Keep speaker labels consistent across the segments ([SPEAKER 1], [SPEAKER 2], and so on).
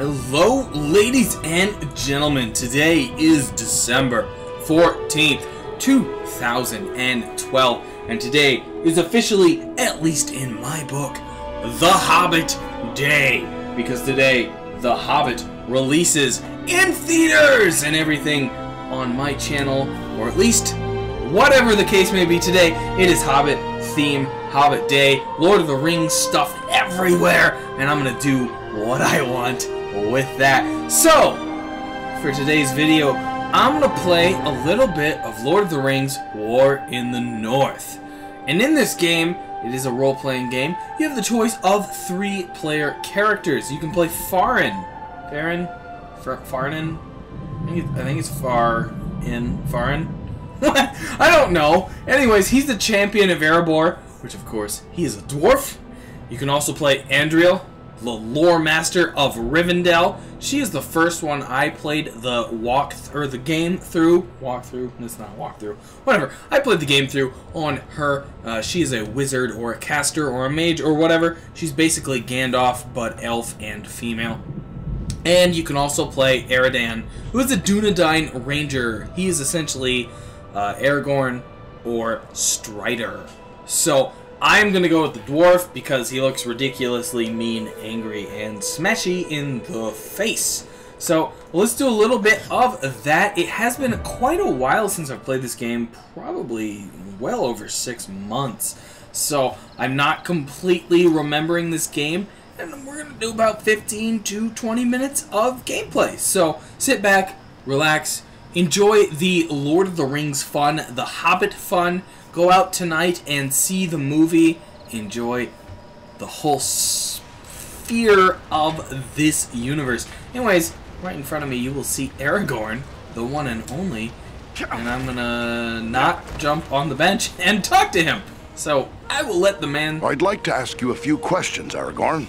[SPEAKER 1] Hello, ladies and gentlemen. Today is December 14th, 2012, and today is officially, at least in my book, The Hobbit Day, because today The Hobbit releases in theaters and everything on my channel, or at least whatever the case may be today. It is Hobbit theme, Hobbit Day, Lord of the Rings stuff everywhere, and I'm gonna do what I want with that. So, for today's video, I'm gonna play a little bit of Lord of the Rings War in the North. And in this game, it is a role-playing game. You have the choice of 3-player characters. You can play Farin. Farin? I think it's Farin? What? I don't know. Anyways, he's the champion of Erebor, which of course, he is a dwarf. You can also play Andriel, the lore master of Rivendell. She is the first one I played the game through. It's not walkthrough. Whatever. I played the game through on her. She is a wizard or a caster or a mage or whatever. She's basically Gandalf, but elf and female. And you can also play Eridan, who is a Dunedain ranger. He is essentially Aragorn or Strider. So I'm going to go with the dwarf because he looks ridiculously mean, angry, and smashy in the face. So let's do a little bit of that. It has been quite a while since I've played this game, probably well over 6 months. So I'm not completely remembering this game, and we're going to do about 15 to 20 minutes of gameplay. So sit back, relax, enjoy the Lord of the Rings fun, the Hobbit fun. Go out tonight and see the movie. Enjoy the whole sphere of this universe. Anyways, right in front of me you will see Aragorn, the one and only. And I'm gonna not jump on the bench and talk to him. So I will let the man...
[SPEAKER 2] I'd like to ask you a few questions, Aragorn.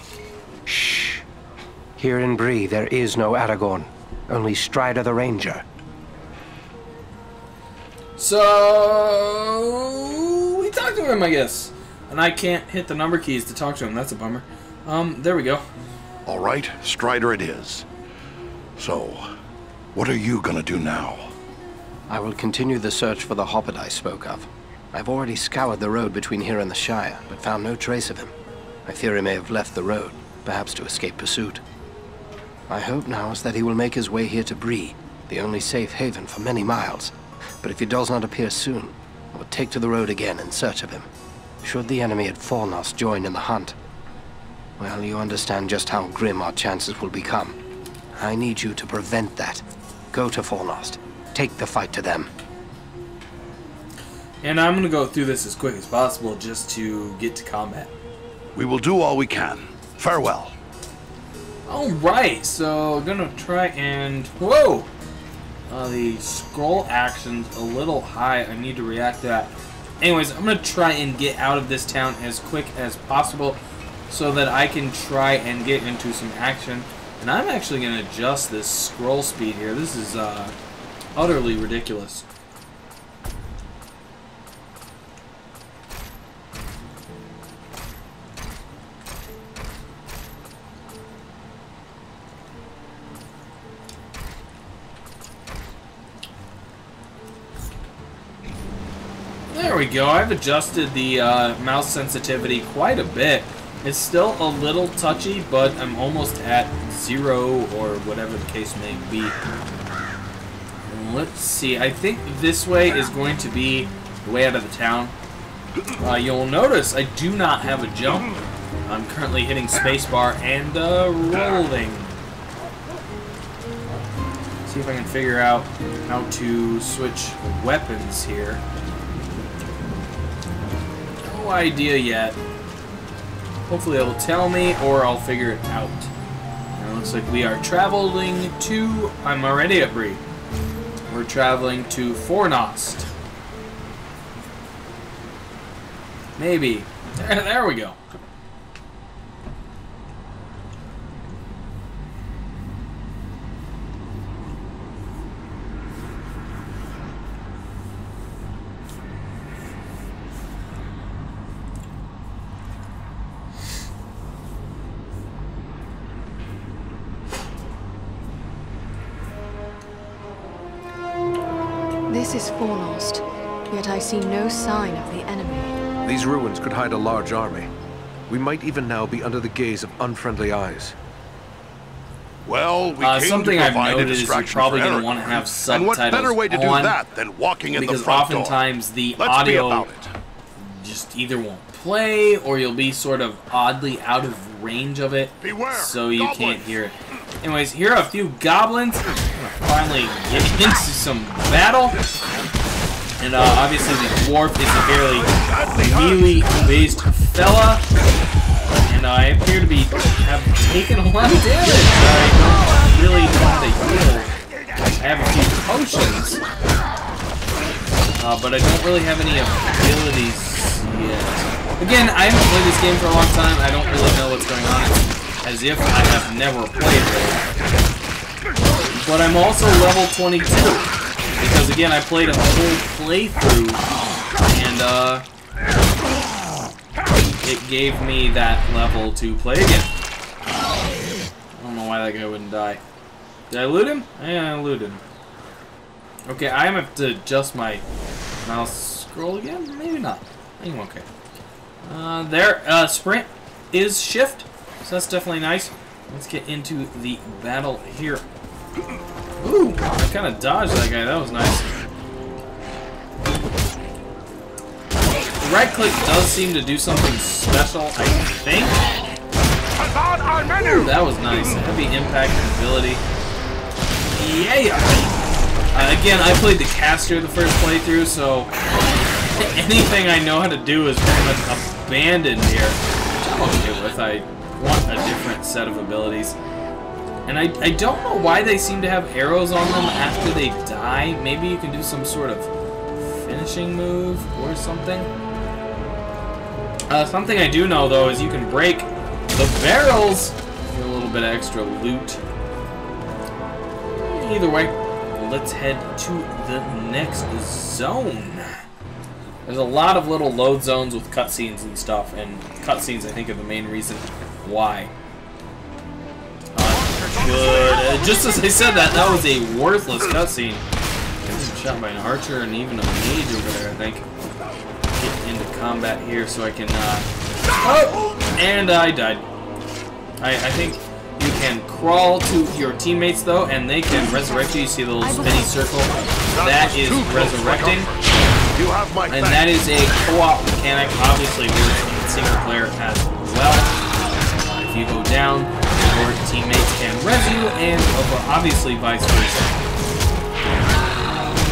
[SPEAKER 3] Shh. Here in Bree there is no Aragorn. Only Strider the Ranger.
[SPEAKER 1] So we talked to him, I guess, and I can't hit the number keys to talk to him. That's a bummer. There we go.
[SPEAKER 2] All right, Strider it is. So, what are you gonna do now?
[SPEAKER 3] I will continue the search for the Hobbit I spoke of. I've already scoured the road between here and the Shire, but found no trace of him. I fear he may have left the road, perhaps to escape pursuit. My hope now is that he will make his way here to Bree, the only safe haven for many miles. But if he does not appear soon, I will take to the road again in search of him. Should the enemy at Fornost join in the hunt, well, you understand just how grim our chances will become. I need you to prevent that. Go to Fornost. Take the fight to them.
[SPEAKER 1] And I'm going to go through this as quick as possible just to get to combat.
[SPEAKER 2] We will do all we can. Farewell.
[SPEAKER 1] Alright, so I'm going to try and... Whoa! The scroll action's a little high. I need to react to that. Anyways, I'm going to try and get out of this town as quick as possible so that I can try and get into some action. And I'm actually going to adjust this scroll speed here. This is utterly ridiculous. There we go. I've adjusted the mouse sensitivity quite a bit. It's still a little touchy, but I'm almost at 0 or whatever the case may be. Let's see. I think this way is going to be the way out of the town. You'll notice I do not have a jump. I'm currently hitting spacebar and rolling. See if I can figure out how to switch weapons here. No idea yet. Hopefully it'll tell me, or I'll figure it out. Now it looks like we are traveling to... I'm already at Bree. We're traveling to Fornost. Maybe. There we go.
[SPEAKER 4] This is forelost, yet I see no sign of the enemy.
[SPEAKER 5] These ruins could hide a large army. We might even now be under the gaze of unfriendly eyes.
[SPEAKER 2] Well, we came
[SPEAKER 1] something
[SPEAKER 2] to
[SPEAKER 1] I've
[SPEAKER 2] provide a
[SPEAKER 1] noted is you're
[SPEAKER 2] distraction
[SPEAKER 1] probably
[SPEAKER 2] for
[SPEAKER 1] going to
[SPEAKER 2] Eric.
[SPEAKER 1] want to have
[SPEAKER 2] And
[SPEAKER 1] subtitles
[SPEAKER 2] what better way to do
[SPEAKER 1] on,
[SPEAKER 2] that than walking in the
[SPEAKER 1] because
[SPEAKER 2] front door?
[SPEAKER 1] oftentimes the
[SPEAKER 2] Let's be
[SPEAKER 1] audio
[SPEAKER 2] about it.
[SPEAKER 1] just either won't play or you'll be sort of oddly out of range of it,
[SPEAKER 2] Beware,
[SPEAKER 1] so you
[SPEAKER 2] goblins.
[SPEAKER 1] can't hear it. Anyways, here are a few goblins. Finally get into some battle. And obviously the dwarf is a fairly melee-based fella. And I appear to have taken a lot of damage. I don't really know how to heal. I have a few potions. But I don't really have any abilities yet. Again, I haven't played this game for a long time. I don't really know what's going on. It's as if I have never played it. But I'm also level 22. Because again, I played a whole playthrough. And it gave me that level to play again. I don't know why that guy wouldn't die. Did I loot him? Yeah, I looted him. Okay, I have to adjust my mouse scroll again? Maybe not. I think I'm okay. There, sprint is shift, so that's definitely nice. Let's get into the battle here. Ooh, I kind of dodged that guy. That was nice. Right click does seem to do something special, I think. Ooh, that was nice. Heavy impact and ability. Yeah. Again, I played the caster the first playthrough, so anything I know how to do is pretty much abandoned here. Which I'm okay with. I want a different set of abilities. And I don't know why they seem to have arrows on them after they die. Maybe you can do some sort of finishing move or something. Something I do know, though, is you can break the barrels for a little bit of extra loot. Either way, let's head to the next zone. There's a lot of little load zones with cutscenes and stuff, and cutscenes, I think, are the main reason why. Good. Just as I said that, that was a worthless cutscene. Shot by an archer and even a mage over there, I think. Get into combat here so I can, oh! And I died. I think you can crawl to your teammates, though, and they can resurrect you. You see the little spinny circle? That is resurrecting. And that is a co-op mechanic. Obviously, works in single player as well. If you go down, your teammates can res you, and obviously vice versa.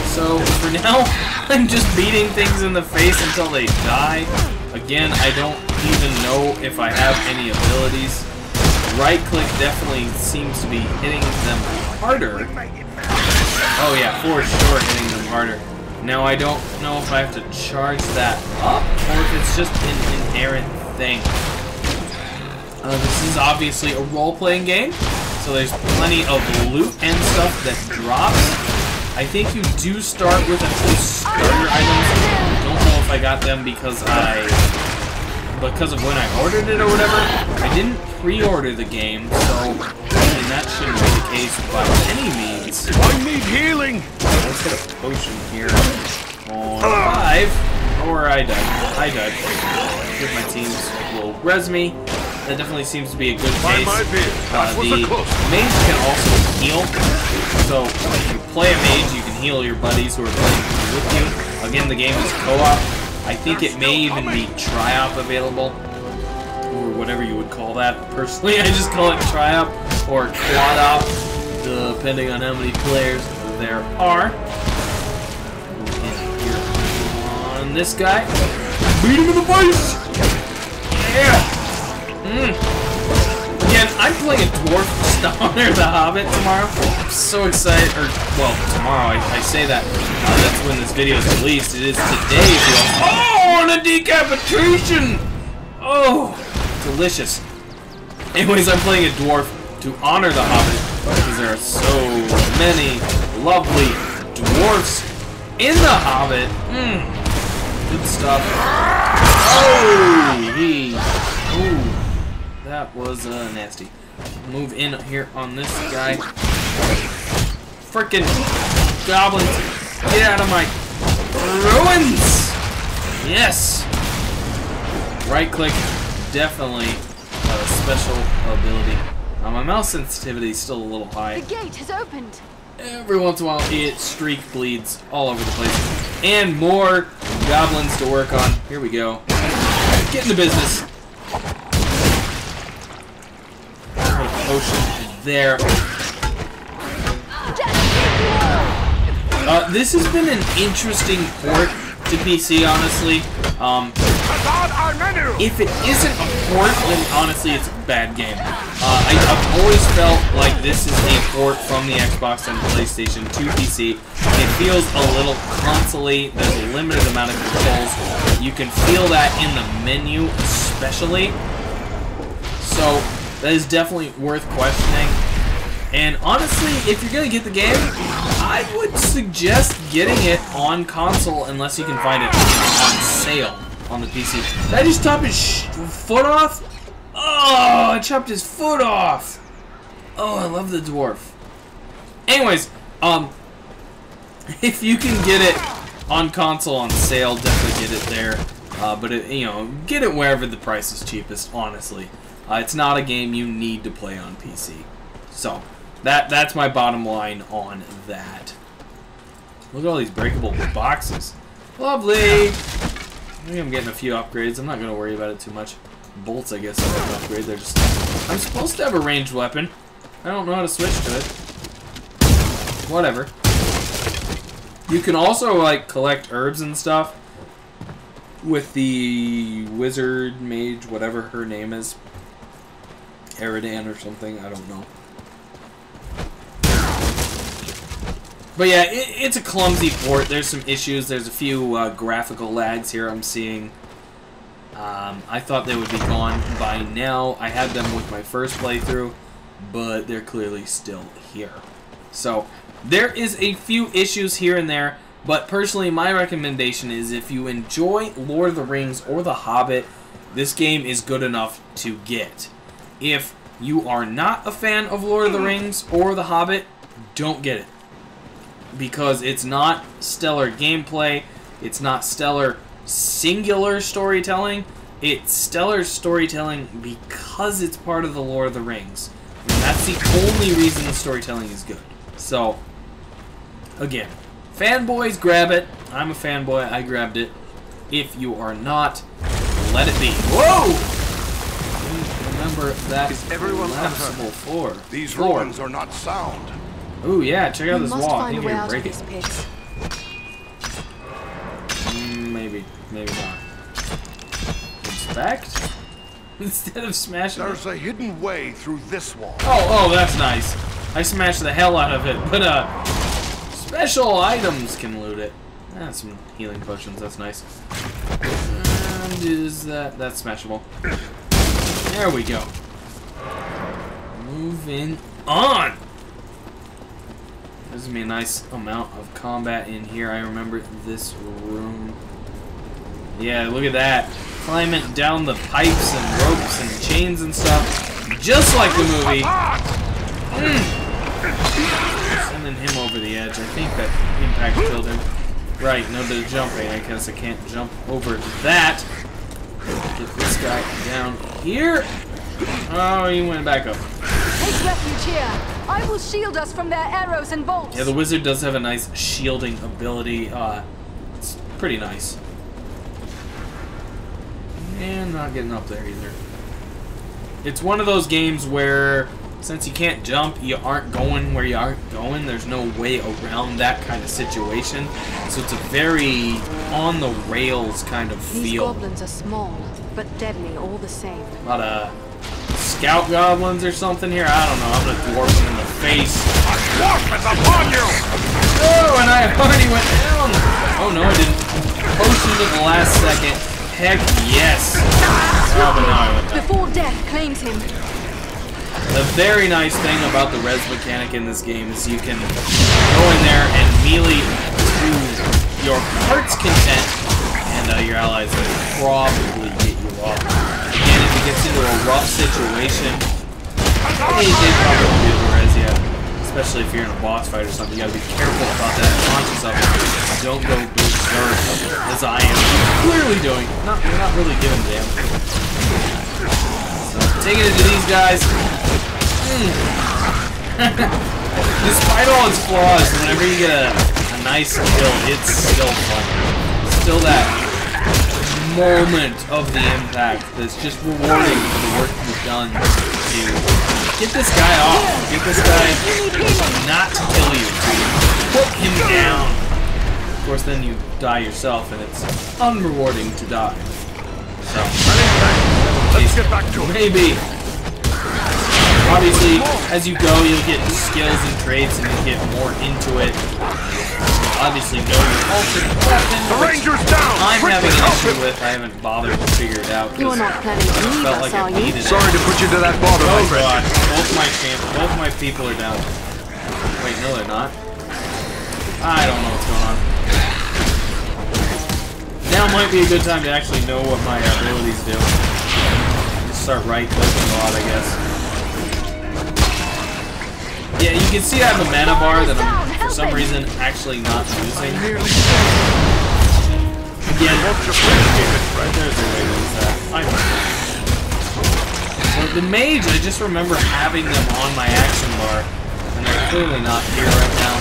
[SPEAKER 1] So, for now, I'm just beating things in the face until they die. Again, I don't even know if I have any abilities. Right click definitely seems to be hitting them harder. Oh yeah, for sure hitting them harder. Now I don't know if I have to charge that up or if it's just an inherent thing. This is obviously a role-playing game, so there's plenty of loot and stuff that drops. I think you do start with a few starter items. I don't know if I got them because of when I ordered it or whatever. I didn't pre-order the game, so I mean, that shouldn't be the case by any means.
[SPEAKER 2] I need healing.
[SPEAKER 1] Let's get a potion here. On 5. Or I died. I died. If my teams will res me. That definitely seems to be a good case. The mage can also heal. So if you play a mage, you can heal your buddies who are playing with you. Again, the game is co-op. I think it may even be tri-op available, or whatever you would call that. Personally, I just call it tri-op or quad-op, depending on how many players there are. And here on this guy, beat him in the face. Yeah. Again, I'm playing a dwarf just to honor the Hobbit tomorrow. I'm so excited. Or, well, tomorrow. I say that. That's when this video is released. It is today. Oh, and a decapitation! Oh, delicious. Anyways, I'm playing a dwarf to honor the Hobbit because there are so many lovely dwarfs in the Hobbit. Good stuff. Oh, ooh. That was nasty. Move in here on this guy. Frickin' goblins. Get out of my ruins! Yes! Right click, definitely a special ability. My mouse sensitivity is still a little high.
[SPEAKER 4] The gate has opened.
[SPEAKER 1] Every once in a while, it streak bleeds all over the place. And more goblins to work on. Here we go. Get into business. Potion there. This has been an interesting port to PC, honestly. If it isn't a port, then honestly it's a bad game. I've always felt like this is a port from the Xbox and PlayStation to PC. It feels a little console-y. There's a limited amount of controls. You can feel that in the menu, especially. So that is definitely worth questioning. And honestly, if you're gonna get the game, I would suggest getting it on console unless you can find it on sale on the PC. Did I just chop his foot off? Oh, I chopped his foot off. Oh, I love the dwarf. Anyways, if you can get it on console on sale, definitely get it there. But you know, get it wherever the price is cheapest. Honestly, it's not a game you need to play on PC. So that's my bottom line on that. Look at all these breakable boxes. Lovely. I think I'm getting a few upgrades. I'm not going to worry about it too much. Bolts, I guess, I have an upgrade. They're just... I'm supposed to have a ranged weapon. I don't know how to switch to it. Whatever. You can also, like, collect herbs and stuff with the wizard, mage, whatever her name is. Eridan or something. I don't know. But yeah, it's a clumsy port. There's some issues. There's a few graphical lags here I'm seeing. I thought they would be gone by now. I had them with my first playthrough, but they're clearly still here. So there is a few issues here and there, but personally my recommendation is if you enjoy Lord of the Rings or The Hobbit, this game is good enough to get. If you are not a fan of Lord of the Rings or The Hobbit, don't get it. Because it's not stellar gameplay, it's not stellar singular storytelling, it's stellar storytelling because it's part of the Lord of the Rings. And that's the only reason the storytelling is good. So, again, fanboys, grab it. I'm a fanboy, I grabbed it. If you are not, let it be. Whoa! Remember that
[SPEAKER 5] is everyone
[SPEAKER 1] collapsible floor.
[SPEAKER 2] These ruins are not sound.
[SPEAKER 1] Ooh, yeah, check out this wall. I
[SPEAKER 4] Find
[SPEAKER 1] think
[SPEAKER 4] a way
[SPEAKER 1] you can
[SPEAKER 4] out
[SPEAKER 1] break
[SPEAKER 4] of
[SPEAKER 1] it.
[SPEAKER 4] these pits.
[SPEAKER 1] Maybe not. Inspect? Instead of smashing
[SPEAKER 2] There's
[SPEAKER 1] it.
[SPEAKER 2] a hidden way through this wall.
[SPEAKER 1] Oh, that's nice. I smashed the hell out of it, but special items can loot it. Some healing potions, that's nice. And is that's smashable. There we go. Moving on. There's gonna be a nice amount of combat in here. I remember this room. Yeah, look at that. Climbing down the pipes and ropes and chains and stuff. Just like the movie. Sending him over the edge. I think that impact killed him. Right, no bit of jumping. I guess I can't jump over that. Get this guy down here. Oh, he went back up.
[SPEAKER 4] Take refuge here. I will shield us from their arrows and bolts.
[SPEAKER 1] Yeah, the wizard does have a nice shielding ability. It's pretty nice. And not getting up there either. It's one of those games where, since you can't jump, you aren't going where you aren't going. There's no way around that kind of situation. So it's a very on-the-rails kind of
[SPEAKER 4] These
[SPEAKER 1] feel.
[SPEAKER 4] goblins are small, but deadly all the same.
[SPEAKER 1] A lot of scout goblins or something here. I don't know. I'm gonna dwarf them in the face.
[SPEAKER 2] A dwarf is upon you!
[SPEAKER 1] Oh, and I already went down. Oh no, I didn't. Potioned at the last second. Heck yes. Oh, but now I went down.
[SPEAKER 4] Before death claims him.
[SPEAKER 1] The very nice thing about the res mechanic in this game is you can go in there and melee to your heart's content, and your allies will probably get you off. Again, if it gets into a rough situation, they probably do the res, yeah. especially if you're in a boss fight or something. You gotta be careful about that. Conscious of it. Don't go berserk, as I am clearly doing. You're not really giving damage. So, taking it to these guys. Despite all its flaws, whenever you get a nice kill, it's still fun. Still that moment of the impact that's just rewarding for the work you've done to get this guy off, get this guy not to kill you, to put him down. Of course, then you die yourself, and it's unrewarding to die. So,
[SPEAKER 2] Let's get back to it.
[SPEAKER 1] Maybe. Obviously, as you go, you'll get skills and traits, and you'll get more into it. Obviously, know your alternate weapon,
[SPEAKER 2] The Ranger's down!
[SPEAKER 1] I'm having
[SPEAKER 2] Quickly,
[SPEAKER 1] an
[SPEAKER 2] help
[SPEAKER 1] issue
[SPEAKER 2] him!
[SPEAKER 1] with. I haven't bothered to figure it out
[SPEAKER 4] You're
[SPEAKER 1] because
[SPEAKER 4] not planning to leave
[SPEAKER 1] felt
[SPEAKER 4] us,
[SPEAKER 1] like I
[SPEAKER 4] are you?
[SPEAKER 1] needed it.
[SPEAKER 5] Sorry to put you to that bother, my
[SPEAKER 1] Oh
[SPEAKER 5] friend.
[SPEAKER 1] god, both my people are down. Wait, no they're not. I don't know what's going on. Now might be a good time to actually know what my abilities do. Just start right-clicking a lot, I guess. Yeah, you can see I have a mana bar that I'm, for some reason, actually not using. Again, there's a way to use that. I don't know. So the mage, I just remember having them on my action bar, and they're clearly not here right now.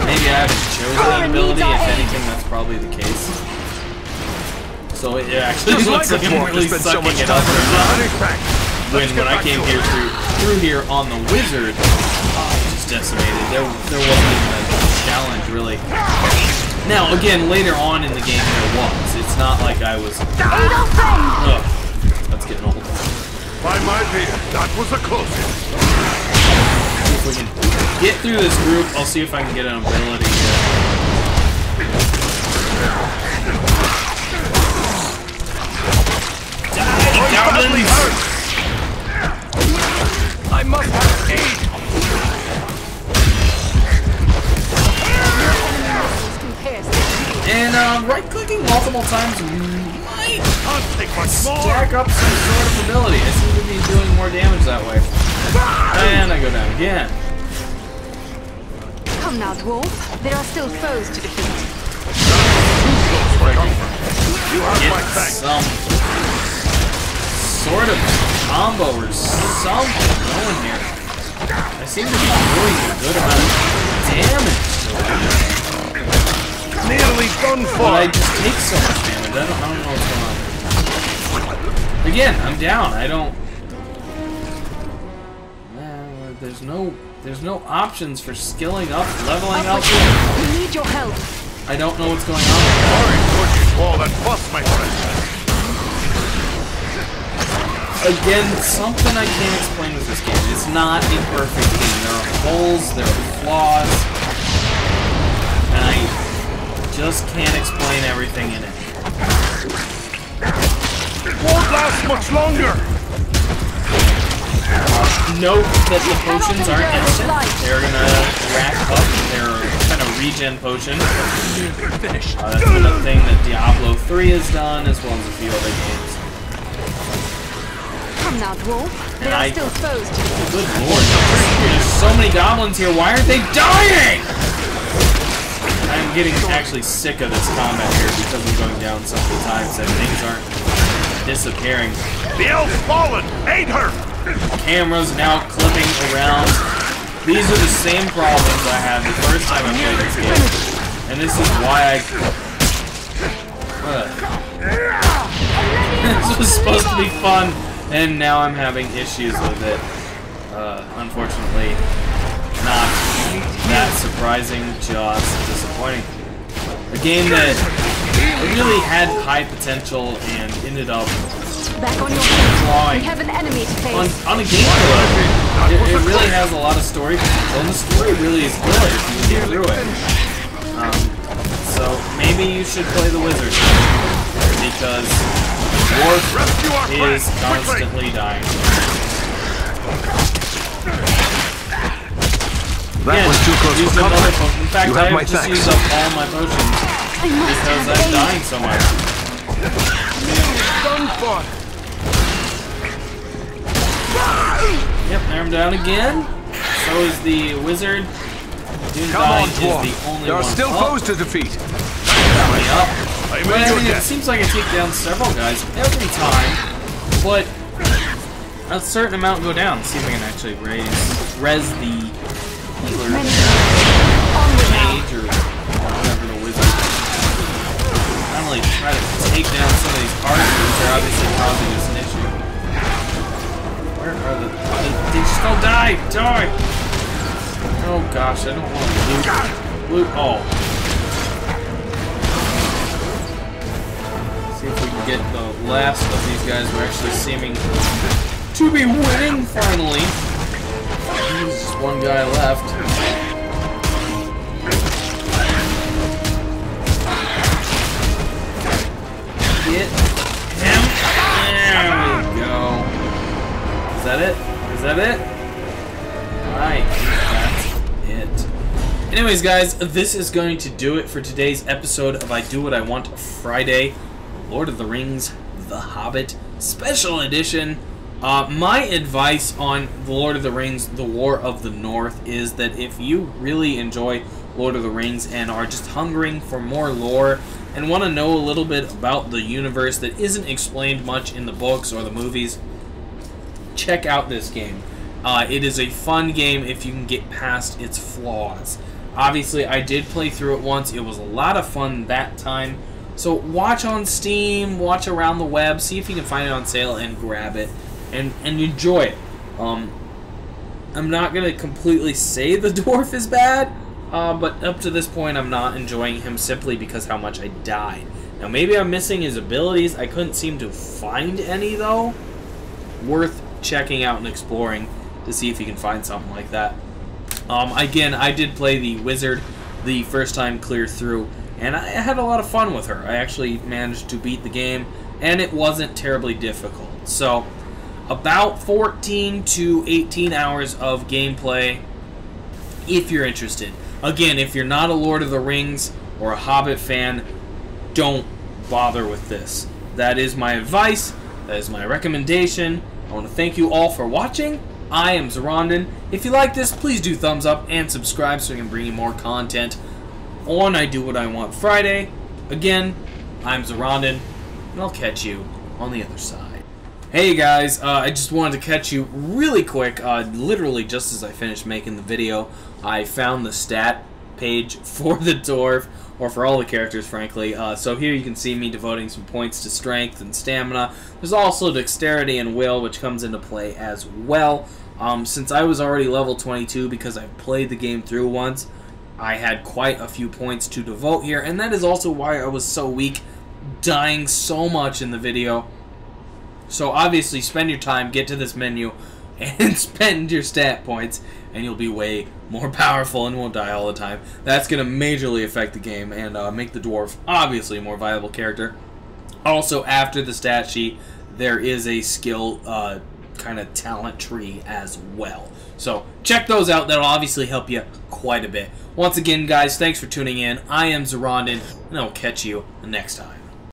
[SPEAKER 1] Maybe I haven't chosen that ability, if anything, that's probably the case. So it actually looks like I'm really sucking it up right now. When I came here through here on the wizard, just decimated. There wasn't even a challenge really. Now again, later on in the game there was. It's not like I was. Ugh, that's getting old.
[SPEAKER 2] By my beard, that was a close one.
[SPEAKER 1] If we can get through this group, I'll see if I can get an ability here. Die, goblins!
[SPEAKER 5] I must have aid!
[SPEAKER 1] And right-clicking multiple times might
[SPEAKER 2] I'll take much more.
[SPEAKER 1] stack up some sort of ability. I seem to be doing more damage that way. And I go down again.
[SPEAKER 4] Come now, dwarf. There are still foes to defeat.
[SPEAKER 2] You have my
[SPEAKER 1] Get
[SPEAKER 2] thanks.
[SPEAKER 1] some sort of combo or something going here. I seem to be doing a good amount of damage.
[SPEAKER 2] Nearly done
[SPEAKER 1] But
[SPEAKER 2] for.
[SPEAKER 1] I just take so much damage. I don't know what's going on. Again, I'm down. I don't. There's no options for skilling up, leveling up.
[SPEAKER 4] We need your help.
[SPEAKER 1] I don't know what's going on.
[SPEAKER 2] Hurry, push all that fuss, my friend.
[SPEAKER 1] Again, something I can't explain with this game. It's not a perfect game. There are holes, there are flaws, and I just can't explain everything in it.
[SPEAKER 2] It won't last much longer.
[SPEAKER 1] Note that the potions aren't instant. They're gonna rack up. They're kind of regen potion. That's another thing that Diablo 3 has done, as well as a few other games.
[SPEAKER 4] Come now, dwarf. There are still foes to defeat.
[SPEAKER 1] Good lord, there's so many goblins here. Why aren't they dying? I'm getting actually sick of this combat here because I'm going down so many times that things aren't disappearing.
[SPEAKER 2] The elf's fallen. Aid her.
[SPEAKER 1] Camera's now clipping around. These are the same problems I had the first time I played this game. And this is why this was supposed to be fun, and now I'm having issues with it. Unfortunately, not that surprising, just disappointing. A game that really had high potential and ended up
[SPEAKER 4] Back on your feet.
[SPEAKER 1] drawing
[SPEAKER 4] We have an enemy to face.
[SPEAKER 1] on a gameplay level. It really has a lot of story potential, and the story really is good if you get through it. So maybe you should play the wizard, because Dwarf is constantly dying.
[SPEAKER 5] That was too close
[SPEAKER 1] Use
[SPEAKER 5] for
[SPEAKER 1] another
[SPEAKER 5] comfort.
[SPEAKER 1] potion. In fact,
[SPEAKER 5] You have
[SPEAKER 1] I
[SPEAKER 5] my
[SPEAKER 1] have just
[SPEAKER 5] thanks.
[SPEAKER 1] used up all my potions
[SPEAKER 4] I must
[SPEAKER 1] because
[SPEAKER 4] have
[SPEAKER 1] I'm
[SPEAKER 4] aid.
[SPEAKER 1] dying so much.
[SPEAKER 2] Done for.
[SPEAKER 1] Yep, there I'm down again. So is the wizard.
[SPEAKER 5] Come on,
[SPEAKER 1] is
[SPEAKER 5] dwarf.
[SPEAKER 1] the only
[SPEAKER 5] There are
[SPEAKER 1] one
[SPEAKER 5] still
[SPEAKER 1] up.
[SPEAKER 5] foes to defeat.
[SPEAKER 2] I'm
[SPEAKER 1] But
[SPEAKER 2] in
[SPEAKER 1] I
[SPEAKER 2] your
[SPEAKER 1] mean, it
[SPEAKER 2] debt.
[SPEAKER 1] seems like I take down several guys every time, but a certain amount go down. Let's see if I can actually res the healer, mage, or whatever the wizard. Not only try to take down some of these archers, they're obviously causing us an issue. Where are the? They just don't die! Die! Oh gosh, I don't want to loot. Oh. See if we can get the last of these guys. We're actually seeming to be winning finally. There's just one guy left. Get him. There we go. Is that it? Is that it? Alright, that's it. Anyways, guys, this is going to do it for today's episode of I Do What I Want Friday, Lord of the Rings, The Hobbit, Special Edition. My advice on The Lord of the Rings, The War of the North, is that if you really enjoy Lord of the Rings and are just hungering for more lore and want to know a little bit about the universe that isn't explained much in the books or the movies, check out this game. It is a fun game if you can get past its flaws. Obviously, I did play through it once. It was a lot of fun that time. So watch on Steam, watch around the web, see if you can find it on sale and grab it and enjoy it. I'm not going to completely say the dwarf is bad, but up to this point I'm not enjoying him simply because how much I died. Now maybe I'm missing his abilities. I couldn't seem to find any though. Worth checking out and exploring to see if you can find something like that. Again, I did play the wizard the first time clear through, and I had a lot of fun with her. I actually managed to beat the game, and it wasn't terribly difficult. So, about 14 to 18 hours of gameplay, if you're interested. Again, if you're not a Lord of the Rings or a Hobbit fan, don't bother with this. That is my advice. That is my recommendation. I want to thank you all for watching. I am Zoronden. If you like this, please do thumbs up and subscribe so I can bring you more content on I Do What I Want Friday. Again, I'm Zoronden, and I'll catch you on the other side. Hey guys, I just wanted to catch you really quick. Literally just as I finished making the video, I found the stat page for the dwarf, or for all the characters, frankly. So here you can see me devoting some points to strength and stamina. There's also dexterity and will, which comes into play as well. Since I was already level 22 because I've played the game through once, I had quite a few points to devote here, and that is also why I was so weak, dying so much in the video. So obviously spend your time, get to this menu, and spend your stat points, and you'll be way more powerful and won't die all the time. That's going to majorly affect the game and make the dwarf obviously a more viable character. Also, after the stat sheet, there is a skill kind of talent tree as well. So check those out. That'll obviously help you quite a bit. Once again, guys, thanks for tuning in. I am Zoronden, and I'll catch you next time.